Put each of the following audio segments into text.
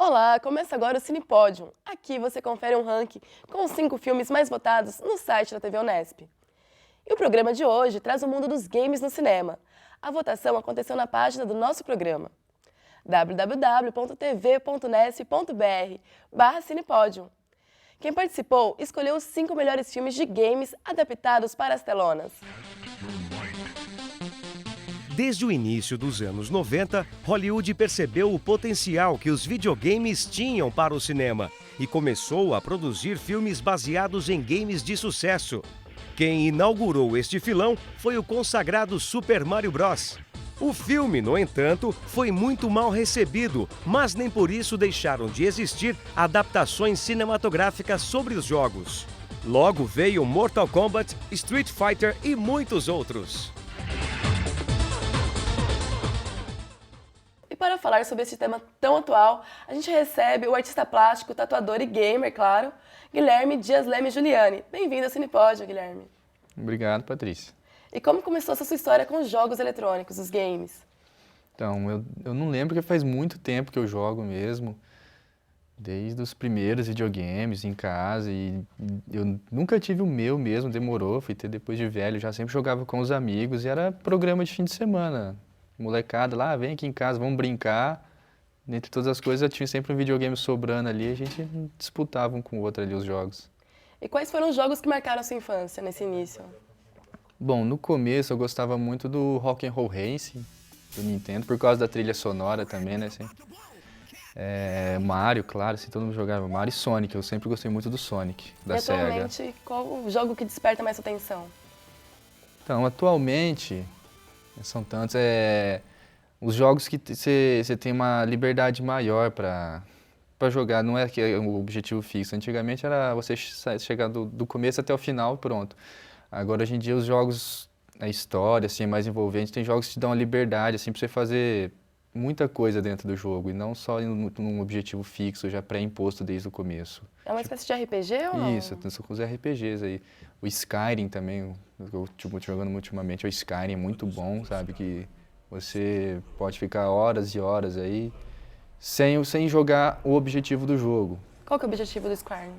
Olá, começa agora o Cinepodium. Aqui você confere um ranking com os 5 filmes mais votados no site da TV Unesp. E o programa de hoje traz o mundo dos games no cinema. A votação aconteceu na página do nosso programa, www.tv.unesp.br/Cinepodium. Quem participou escolheu os 5 melhores filmes de games adaptados para as telonas. Desde o início dos anos 90, Hollywood percebeu o potencial que os videogames tinham para o cinema e começou a produzir filmes baseados em games de sucesso. Quem inaugurou este filão foi o consagrado Super Mario Bros. O filme, no entanto, foi muito mal recebido, mas nem por isso deixaram de existir adaptações cinematográficas sobre os jogos. Logo veio Mortal Kombat, Street Fighter e muitos outros. E para falar sobre esse tema tão atual, a gente recebe o artista plástico, tatuador e gamer, claro, Guilherme Dias Leme Giuliani. Bem-vindo ao Cinepódio, Guilherme. Obrigado, Patrícia. E como começou essa sua história com os jogos eletrônicos, os games? Então, eu não lembro, porque faz muito tempo que eu jogo mesmo, desde os primeiros videogames em casa, e eu nunca tive o meu mesmo, demorou, fui ter depois de velho, já sempre jogava com os amigos e era programa de fim de semana. Molecada lá, vem aqui em casa, vamos brincar. Dentre todas as coisas, eu tinha sempre um videogame sobrando ali, a gente disputava um com o outro ali os jogos. E quais foram os jogos que marcaram a sua infância nesse início? Bom, no começo eu gostava muito do Rock'n'Roll Racing, do Nintendo, por causa da trilha sonora também, né, assim. Mario, claro, assim, todo mundo jogava Mario e Sonic, eu sempre gostei muito do Sonic, da Sega. Atualmente, qual o jogo que desperta mais sua atenção? Então, atualmente, são tantos, os jogos que você tem uma liberdade maior para jogar, não é que é o objetivo fixo. Antigamente era você chegar do começo até o final e pronto. Agora, hoje em dia, os jogos, a história, assim, é mais envolvente, tem jogos que te dão a liberdade, assim, para você fazer muita coisa dentro do jogo, e não só num objetivo fixo, já pré-imposto desde o começo. É uma espécie de RPG ou não? Isso, são com os RPGs aí. O Skyrim também, eu tô jogando muito ultimamente, o Skyrim é muito bom, sabe, que você pode ficar horas e horas aí sem jogar o objetivo do jogo. Qual que é o objetivo do Skyrim?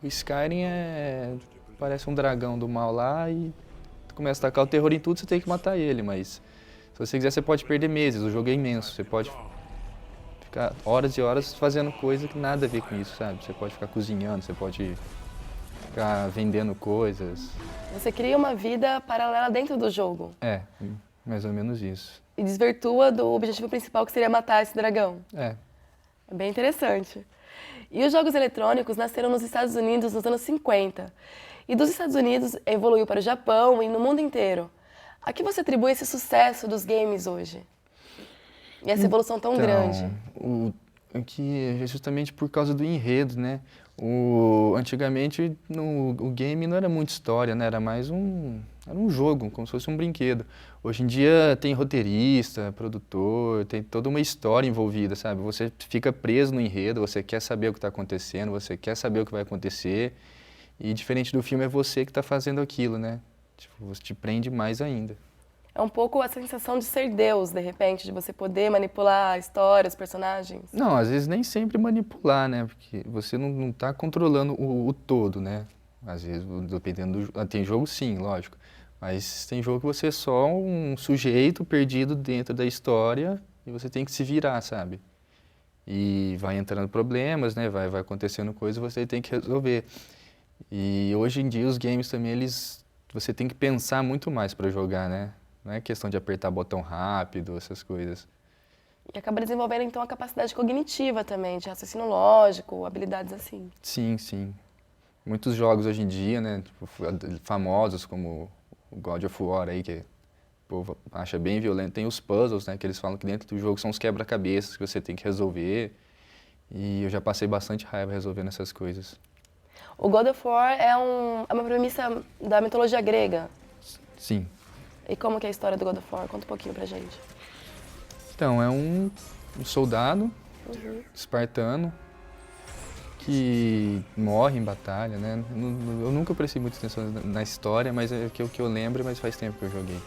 O Skyrim parece um dragão do mal lá e tu começa a tacar o terror em tudo, você tem que matar ele, mas se você quiser você pode perder meses, o jogo é imenso, você pode ficar horas e horas fazendo coisa que nada a ver com isso, sabe? Você pode ficar cozinhando, você pode ficar vendendo coisas. Você cria uma vida paralela dentro do jogo. Mais ou menos isso. E desvirtua do objetivo principal, que seria matar esse dragão. É bem interessante. E os jogos eletrônicos nasceram nos Estados Unidos nos anos 50. E dos Estados Unidos evoluiu para o Japão e no mundo inteiro. A que você atribui esse sucesso dos games hoje? E essa evolução tão grande? Que é justamente por causa do enredo, né? Antigamente o game não era muito história, né? Era mais era um jogo, como se fosse um brinquedo. Hoje em dia tem roteirista, produtor, tem toda uma história envolvida, sabe? Você fica preso no enredo, você quer saber o que está acontecendo, você quer saber o que vai acontecer. E diferente do filme, é você que está fazendo aquilo, né? Tipo, você te prende mais ainda. É um pouco a sensação de ser Deus, de repente, de você poder manipular a história, os personagens? Não, às vezes nem sempre manipular, né? Porque você não está controlando o todo, né? Às vezes, dependendo do... Tem jogo sim, lógico. Mas tem jogo que você é só um sujeito perdido dentro da história e você tem que se virar, sabe? E vai entrando problemas, né? Vai acontecendo coisas e você tem que resolver. E hoje em dia os games também, você tem que pensar muito mais para jogar, né? Não é questão de apertar botão rápido, essas coisas. E acaba desenvolvendo, então, a capacidade cognitiva também, de raciocínio lógico, habilidades assim. Sim, sim. Muitos jogos hoje em dia, né, tipo, famosos como o God of War aí, que o povo acha bem violento. Tem os puzzles, né, que eles falam que dentro do jogo são os quebra-cabeças que você tem que resolver. E eu já passei bastante raiva resolvendo essas coisas. O God of War é uma premissa da mitologia grega? Sim. E como que é a história do God of War? Conta um pouquinho pra gente. Então, é um soldado espartano que morre em batalha, né? Eu nunca prestei muita atenção na história, mas é o que eu lembro, mas faz tempo que eu joguei.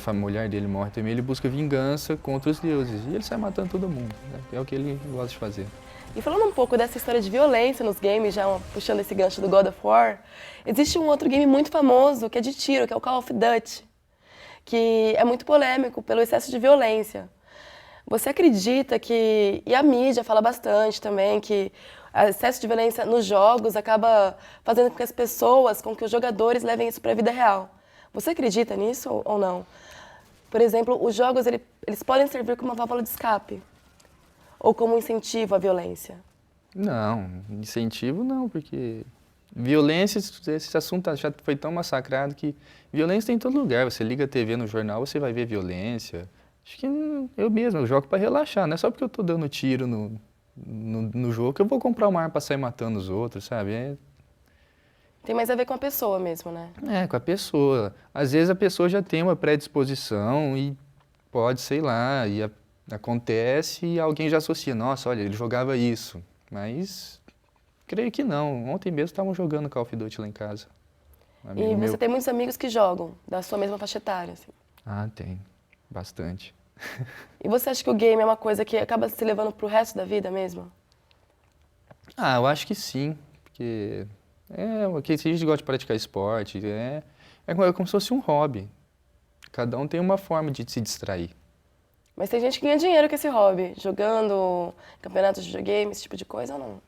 A mulher dele morre também, ele busca vingança contra os deuses. E ele sai matando todo mundo, né? É o que ele gosta de fazer. E falando um pouco dessa história de violência nos games, já puxando esse gancho do God of War, existe um outro game muito famoso que é de tiro, que é o Call of Duty, que é muito polêmico pelo excesso de violência. Você acredita que, e a mídia fala bastante também, que o excesso de violência nos jogos acaba fazendo com que as pessoas, com que os jogadores levem isso para a vida real. Você acredita nisso ou não? Por exemplo, os jogos eles podem servir como uma válvula de escape ou como um incentivo à violência? Não, incentivo não, porque violência, esse assunto já foi tão massacrado que violência tem em todo lugar. Você liga a TV no jornal, você vai ver violência. Acho que eu mesmo, eu jogo para relaxar, não é só porque eu tô dando tiro no jogo que eu vou comprar uma arma para sair matando os outros, sabe? Tem mais a ver com a pessoa mesmo, né? Com a pessoa. Às vezes a pessoa já tem uma predisposição e pode, sei lá, acontece e alguém já associa, nossa, olha, ele jogava isso. Mas creio que não. Ontem mesmo estavam jogando Call of Duty lá em casa. E você tem muitos amigos que jogam, da sua mesma faixa etária, assim? Ah, tem. Bastante. E você acha que o game é uma coisa que acaba se levando pro resto da vida mesmo? Ah, eu acho que sim, porque se a gente gosta de praticar esporte, é como se fosse um hobby. Cada um tem uma forma de se distrair. Mas tem gente que ganha dinheiro com esse hobby, jogando campeonatos de videogame, esse tipo de coisa ou não?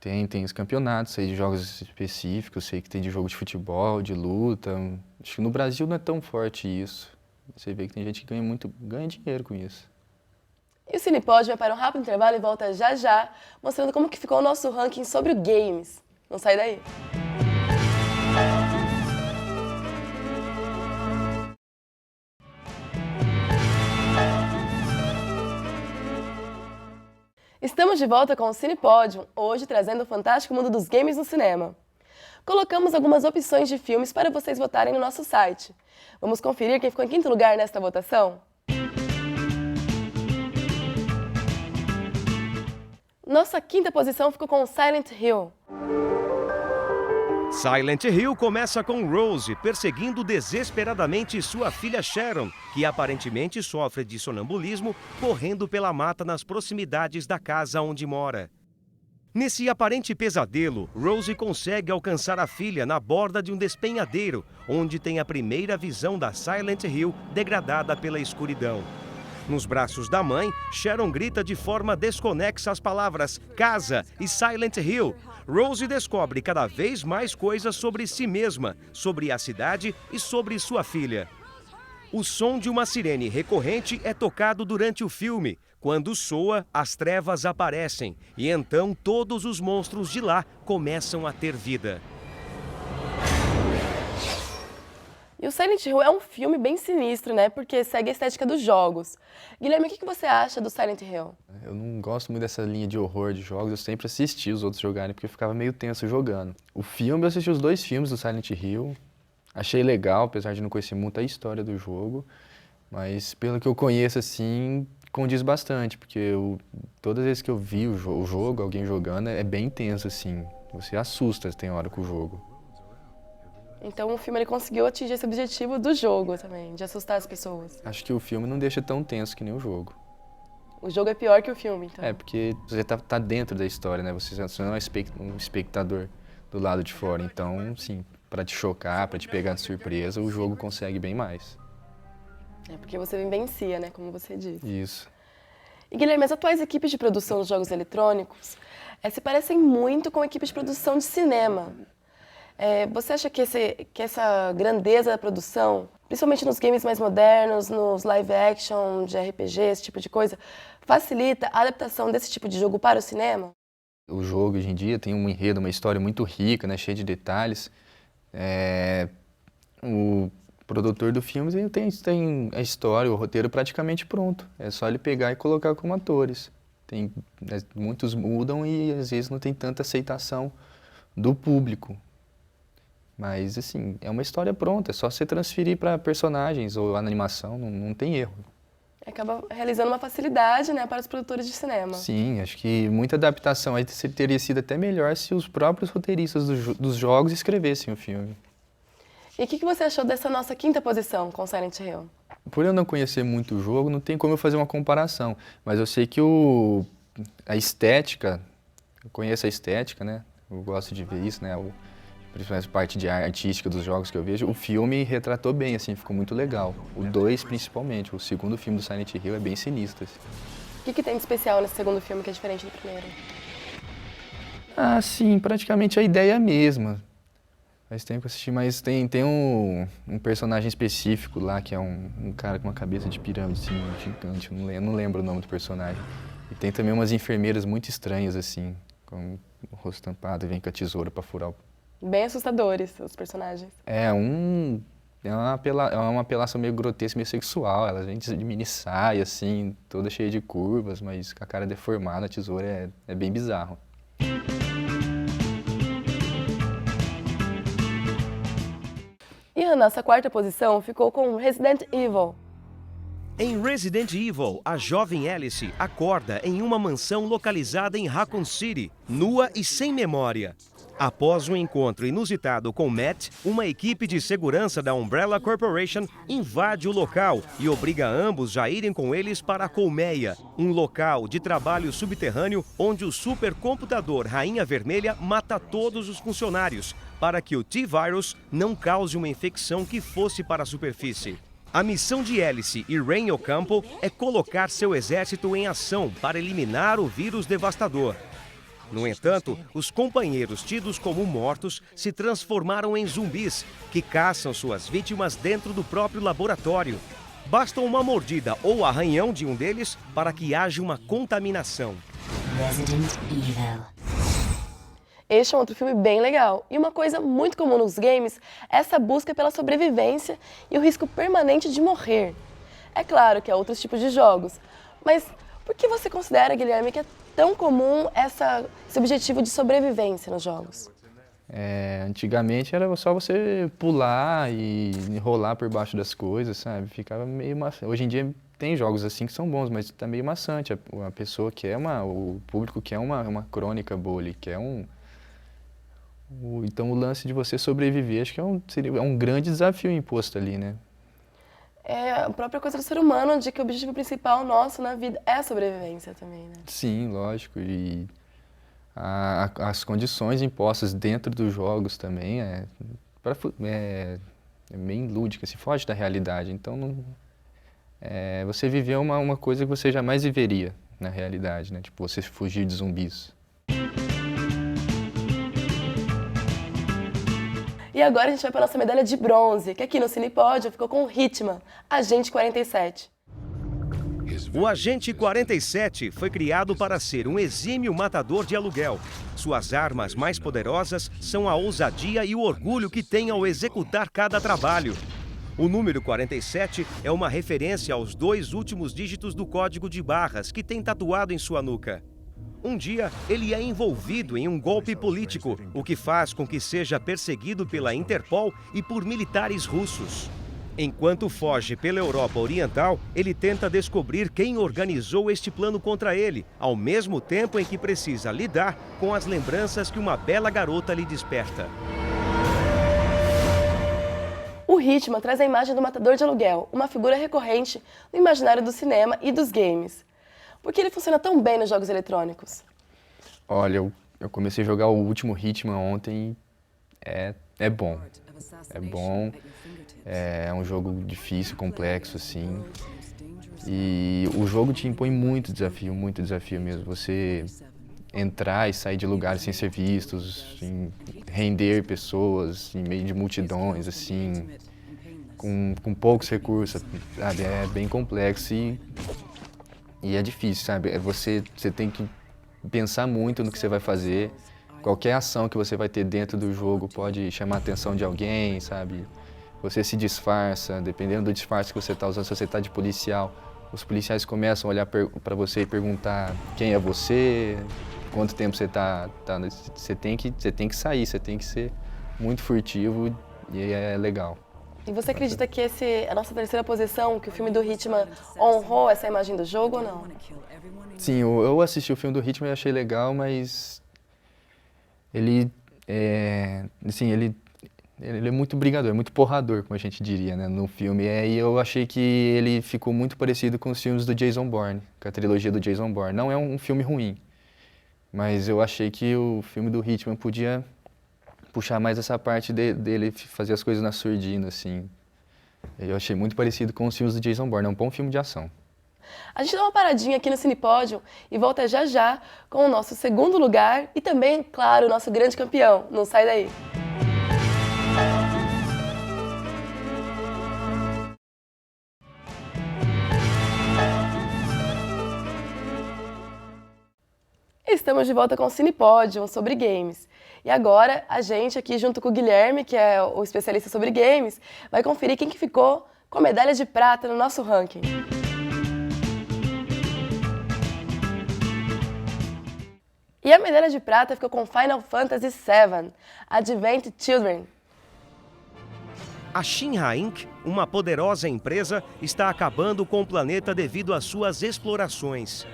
Tem os campeonatos aí de jogos específicos, sei que tem de jogo de futebol, de luta. Acho que no Brasil não é tão forte isso. Você vê que tem gente que ganha dinheiro com isso. E o Cinepod vai para um rápido intervalo e volta já já, mostrando como que ficou o nosso ranking sobre o games. Não sai daí. Estamos de volta com o Cinepódio, hoje trazendo o fantástico mundo dos games no cinema. Colocamos algumas opções de filmes para vocês votarem no nosso site. Vamos conferir quem ficou em quinto lugar nesta votação? Nossa quinta posição ficou com Silent Hill. Silent Hill começa com Rose perseguindo desesperadamente sua filha Sharon, que aparentemente sofre de sonambulismo, correndo pela mata nas proximidades da casa onde mora. Nesse aparente pesadelo, Rose consegue alcançar a filha na borda de um despenhadeiro, onde tem a primeira visão da Silent Hill degradada pela escuridão. Nos braços da mãe, Sharon grita de forma desconexa as palavras casa e Silent Hill. Rose descobre cada vez mais coisas sobre si mesma, sobre a cidade e sobre sua filha. O som de uma sirene recorrente é tocado durante o filme. Quando soa, as trevas aparecem e então todos os monstros de lá começam a ter vida. E o Silent Hill é um filme bem sinistro, né? Porque segue a estética dos jogos. Guilherme, o que você acha do Silent Hill? Eu não gosto muito dessa linha de horror de jogos, eu sempre assisti os outros jogarem, porque eu ficava meio tenso jogando. O filme, eu assisti os 2 filmes do Silent Hill, achei legal, apesar de não conhecer muito a história do jogo, mas pelo que eu conheço, assim, condiz bastante, porque todas as vezes que eu vi o jogo, alguém jogando, é bem intenso, assim, você assusta, tem hora com o jogo. Então o filme ele conseguiu atingir esse objetivo do jogo também, de assustar as pessoas. Acho que o filme não deixa tão tenso que nem o jogo. O jogo é pior que o filme, então. Porque você tá dentro da história, né? Você não é um espectador do lado de fora. Então, sim, para te chocar, para te pegar de surpresa, o jogo consegue bem mais. É porque você vivencia, né? Como você disse. Isso. E Guilherme, as atuais equipes de produção dos jogos eletrônicos se parecem muito com equipes de produção de cinema. Você acha que essa grandeza da produção, principalmente nos games mais modernos, nos live action, de RPG, esse tipo de coisa, facilita a adaptação desse tipo de jogo para o cinema? O jogo hoje em dia tem um enredo, uma história muito rica, né, cheia de detalhes. O produtor do filme tem a história, o roteiro praticamente pronto. É só ele pegar e colocar como atores. Muitos mudam e às vezes não tem tanta aceitação do público. Mas, assim, é uma história pronta, é só você transferir para personagens ou animação, não tem erro. Acaba realizando uma facilidade, né, para os produtores de cinema. Sim, acho que muita adaptação aí teria sido até melhor se os próprios roteiristas dos jogos escrevessem o filme. E o que você achou dessa nossa quinta posição com Silent Hill? Por eu não conhecer muito o jogo, não tem como eu fazer uma comparação, mas eu sei que a estética, eu conheço a estética, né? Eu gosto de ver isso, né? Principalmente a parte de artística dos jogos que eu vejo, o filme retratou bem, assim, ficou muito legal. O 2, principalmente, o segundo filme do Silent Hill é bem sinistro, assim. O que tem de especial nesse segundo filme que é diferente do primeiro? Ah, sim, praticamente a ideia é a mesma. Faz tempo que eu assisti, mas tem um personagem específico lá, que é um cara com uma cabeça de pirâmide, assim, gigante, eu não lembro o nome do personagem. E tem também umas enfermeiras muito estranhas, assim, com o rosto tampado e vem com a tesoura pra furar o... Bem assustadores os personagens. É uma apelação meio grotesca, meio sexual. Ela vem de mini saia, assim, toda cheia de curvas, mas com a cara deformada, a tesoura é bem bizarro. E a nossa quarta posição ficou com Resident Evil. Em Resident Evil, a jovem Alice acorda em uma mansão localizada em Raccoon City, nua e sem memória. Após um encontro inusitado com Matt, uma equipe de segurança da Umbrella Corporation invade o local e obriga ambos a irem com eles para a Colmeia, um local de trabalho subterrâneo onde o supercomputador Rainha Vermelha mata todos os funcionários, para que o T-Virus não cause uma infecção que fosse para a superfície. A missão de Alice e Rain Ocampo é colocar seu exército em ação para eliminar o vírus devastador. No entanto, os companheiros tidos como mortos se transformaram em zumbis, que caçam suas vítimas dentro do próprio laboratório. Basta uma mordida ou arranhão de um deles para que haja uma contaminação. Resident Evil. Este é um outro filme bem legal. E uma coisa muito comum nos games é essa busca pela sobrevivência e o risco permanente de morrer. É claro que há outros tipos de jogos, mas por que você considera, Guilherme, que é tão comum esse objetivo de sobrevivência nos jogos? Antigamente era só você pular e rolar por baixo das coisas, sabe? Ficava meio maçante. Hoje em dia tem jogos assim que são bons, mas tá meio maçante. A pessoa quer o público quer uma crônica boa, ele quer então o lance de você sobreviver, acho que é um grande desafio imposto ali, né? É a própria coisa do ser humano, de que o objetivo principal nosso na vida é a sobrevivência também, né? Sim, lógico. E as condições impostas dentro dos jogos também é bem lúdica, se foge da realidade. Então, você viveu uma coisa que você jamais viveria na realidade, né? Tipo, você fugir de zumbis. E agora a gente vai para a nossa medalha de bronze, que aqui no Cinepódio ficou com o Hitman, Agente 47. O Agente 47 foi criado para ser um exímio matador de aluguel. Suas armas mais poderosas são a ousadia e o orgulho que tem ao executar cada trabalho. O número 47 é uma referência aos 2 últimos dígitos do código de barras que tem tatuado em sua nuca. Um dia, ele é envolvido em um golpe político, o que faz com que seja perseguido pela Interpol e por militares russos. Enquanto foge pela Europa Oriental, ele tenta descobrir quem organizou este plano contra ele, ao mesmo tempo em que precisa lidar com as lembranças que uma bela garota lhe desperta. O Hitman traz a imagem do matador de aluguel, uma figura recorrente no imaginário do cinema e dos games. Por que ele funciona tão bem nos jogos eletrônicos? Olha, eu comecei a jogar o último Hitman ontem e é bom. É bom, é um jogo difícil, complexo, assim. E o jogo te impõe muito desafio mesmo. Você entrar e sair de lugares sem ser vistos, render pessoas em meio de multidões, assim, com poucos recursos, sabe? É bem complexo e é difícil, sabe? Você tem que pensar muito no que você vai fazer. Qualquer ação que você vai ter dentro do jogo pode chamar a atenção de alguém, sabe? Você se disfarça, dependendo do disfarce que você está usando, se você está de policial, os policiais começam a olhar para você e perguntar quem é você, quanto tempo você está. Você tem que sair, você tem que ser muito furtivo e é legal. E você acredita que a nossa terceira posição, que o filme do Hitman honrou essa imagem do jogo ou não? Sim, eu assisti o filme do Hitman e achei legal, mas ele Ele é muito brigador, é muito porrador, como a gente diria, né, no filme. E eu achei que ele ficou muito parecido com os filmes do Jason Bourne, com a trilogia do Jason Bourne. Não é um filme ruim, mas eu achei que o filme do Hitman podia puxar mais essa parte dele fazer as coisas na surdina, assim. Eu achei muito parecido com os filmes do Jason Bourne. É um bom filme de ação. A gente dá uma paradinha aqui no Cinepódio e volta já já com o nosso segundo lugar e também, claro, o nosso grande campeão. Não sai daí! Estamos de volta com o Cinepódio sobre games. E agora a gente aqui junto com o Guilherme, que é o especialista sobre games, vai conferir quem que ficou com a medalha de prata no nosso ranking. E a medalha de prata ficou com Final Fantasy VII, Advent Children. A Shinra Inc., uma poderosa empresa, está acabando com o planeta devido às suas explorações.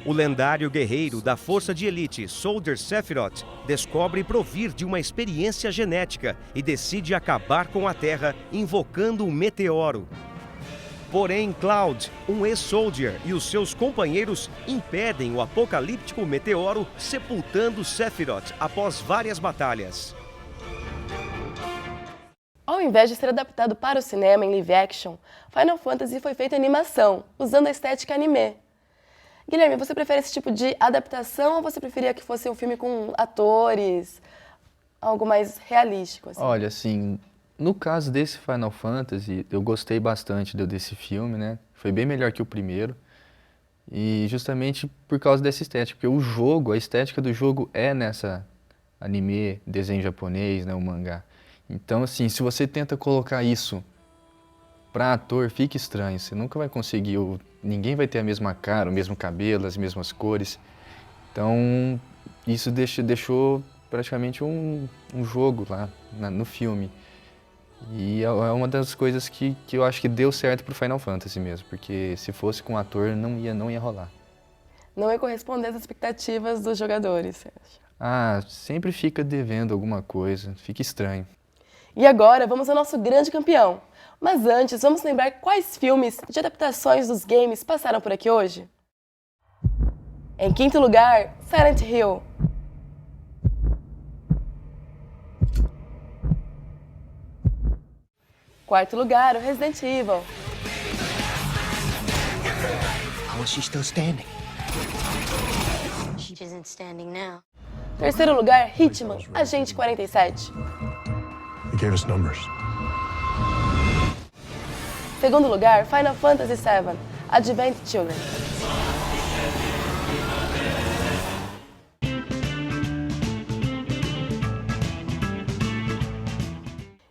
O lendário guerreiro da força de elite, Soldier Sephiroth, descobre provir de uma experiência genética e decide acabar com a Terra invocando um meteoro. Porém, Cloud, um ex-soldier, e os seus companheiros impedem o apocalíptico meteoro, sepultando Sephiroth após várias batalhas. Ao invés de ser adaptado para o cinema em live action, Final Fantasy foi feito em animação, usando a estética anime. Guilherme, você prefere esse tipo de adaptação ou você preferia que fosse um filme com atores, algo mais realístico? Assim? Olha, assim, no caso desse Final Fantasy, eu gostei bastante desse filme, né? Foi bem melhor que o primeiro. E justamente por causa dessa estética, porque o jogo, a estética do jogo é nessa anime, desenho japonês, né, o mangá. Então, assim, se você tenta colocar isso para ator, fica estranho. Você nunca vai conseguir, ninguém vai ter a mesma cara, o mesmo cabelo, as mesmas cores. Então, isso deixou praticamente um jogo lá no filme. E é uma das coisas que eu acho que deu certo pro Final Fantasy mesmo, porque se fosse com ator não ia rolar. Não ia corresponder às expectativas dos jogadores, você acha? Ah, sempre fica devendo alguma coisa, fica estranho. E agora vamos ao nosso grande campeão. Mas antes, vamos lembrar quais filmes de adaptações dos games passaram por aqui hoje? Em quinto lugar, Silent Hill. Quarto lugar, o Resident Evil. How is she still standing? She isn't standing now. Terceiro lugar, Hitman, Agente 47. He gave us numbers. Segundo lugar, Final Fantasy VII, Advent Children.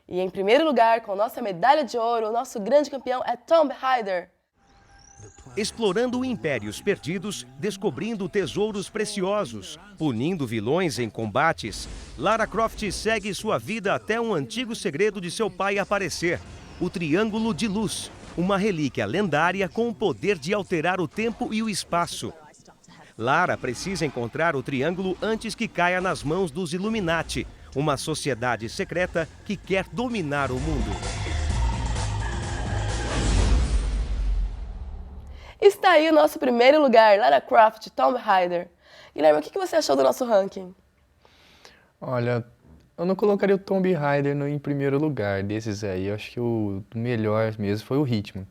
E em primeiro lugar, com nossa medalha de ouro, o nosso grande campeão é Tomb Raider. Explorando impérios perdidos, descobrindo tesouros preciosos, punindo vilões em combates, Lara Croft segue sua vida até um antigo segredo de seu pai aparecer, o Triângulo de Luz, uma relíquia lendária com o poder de alterar o tempo e o espaço. Lara precisa encontrar o triângulo antes que caia nas mãos dos Illuminati, uma sociedade secreta que quer dominar o mundo. Está aí o nosso primeiro lugar, Lara Croft, Tomb Raider. Guilherme, o que você achou do nosso ranking? Olha, eu não colocaria o Tomb Raider em primeiro lugar desses aí. Eu acho que o melhor mesmo foi o Hitman.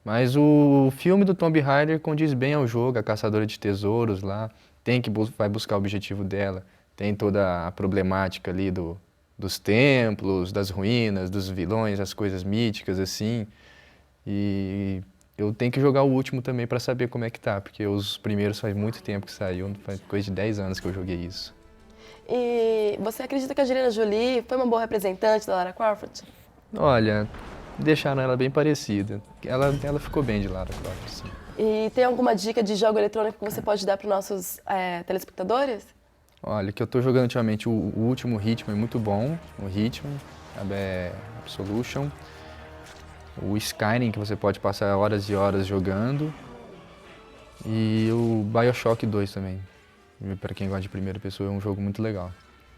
Mas o filme do Tomb Raider condiz bem ao jogo, a caçadora de tesouros lá, vai buscar o objetivo dela. Tem toda a problemática ali dos templos, das ruínas, dos vilões, as coisas míticas assim. E eu tenho que jogar o último também para saber como é que tá, porque os primeiros faz muito tempo que saiu, faz coisa de 10 anos que eu joguei isso. E você acredita que a Angelina Jolie foi uma boa representante da Lara Croft? Olha, deixaram ela bem parecida. Ela ficou bem de Lara Croft, sim. E tem alguma dica de jogo eletrônico que você pode dar para os nossos telespectadores? Olha, que eu tô jogando ultimamente o último Hitman é muito bom, o Hitman, Absolution, o Skyrim, que você pode passar horas e horas jogando, e o BioShock 2 também. Para quem gosta de primeira pessoa, é um jogo muito legal.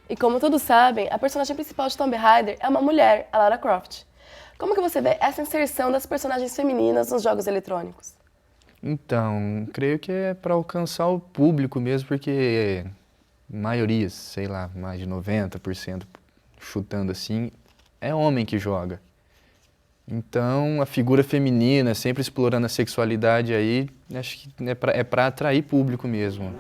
E como todos sabem, a personagem principal de Tomb Raider é uma mulher, a Lara Croft. Como que você vê essa inserção das personagens femininas nos jogos eletrônicos? Então, creio que é para alcançar o público mesmo, porque maioria, sei lá, mais de 90%, chutando assim, é homem que joga. Então, a figura feminina, sempre explorando a sexualidade aí, acho que é para atrair público mesmo.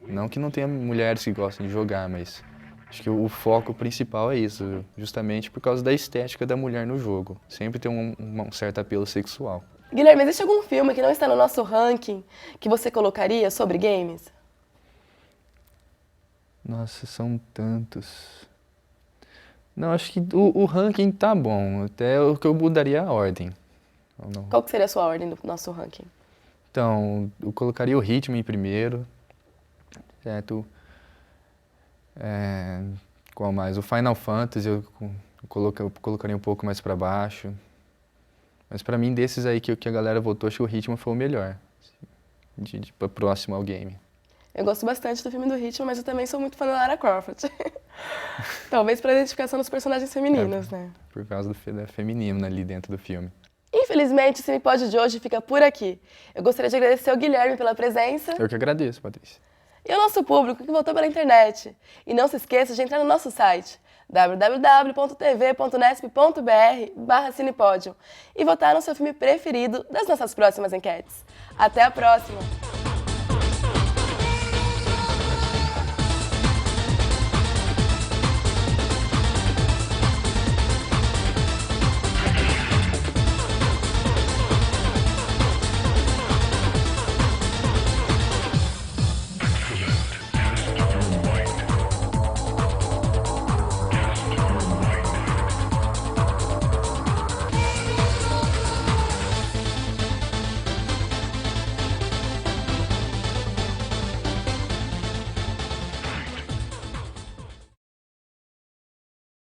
Não que não tenha mulheres que gostem de jogar, mas acho que o foco principal é isso, justamente por causa da estética da mulher no jogo. Sempre tem um certo apelo sexual. Guilherme, existe algum filme que não está no nosso ranking que você colocaria sobre games? Nossa, são tantos. Não, acho que o ranking tá bom, até o que eu mudaria é a ordem. Não. Qual que seria a sua ordem do nosso ranking? Então, eu colocaria o Hitman em primeiro, certo? Qual mais? O Final Fantasy eu colocaria um pouco mais pra baixo. Mas pra mim, desses aí que a galera votou, acho que o Hitman foi o melhor, próximo ao game. Eu gosto bastante do filme do Hitman, mas eu também sou muito fã da Lara Croft. Talvez pela identificação dos personagens femininos, né? Por causa da feminina ali dentro do filme. Infelizmente, o Cinepod de hoje fica por aqui. Eu gostaria de agradecer ao Guilherme pela presença Eu que agradeço, Patrícia. e ao nosso público que votou pela internet. E não se esqueça de entrar no nosso site www.tv.nesp.br/cinepodium e votar no seu filme preferido das nossas próximas enquetes. Até a próxima!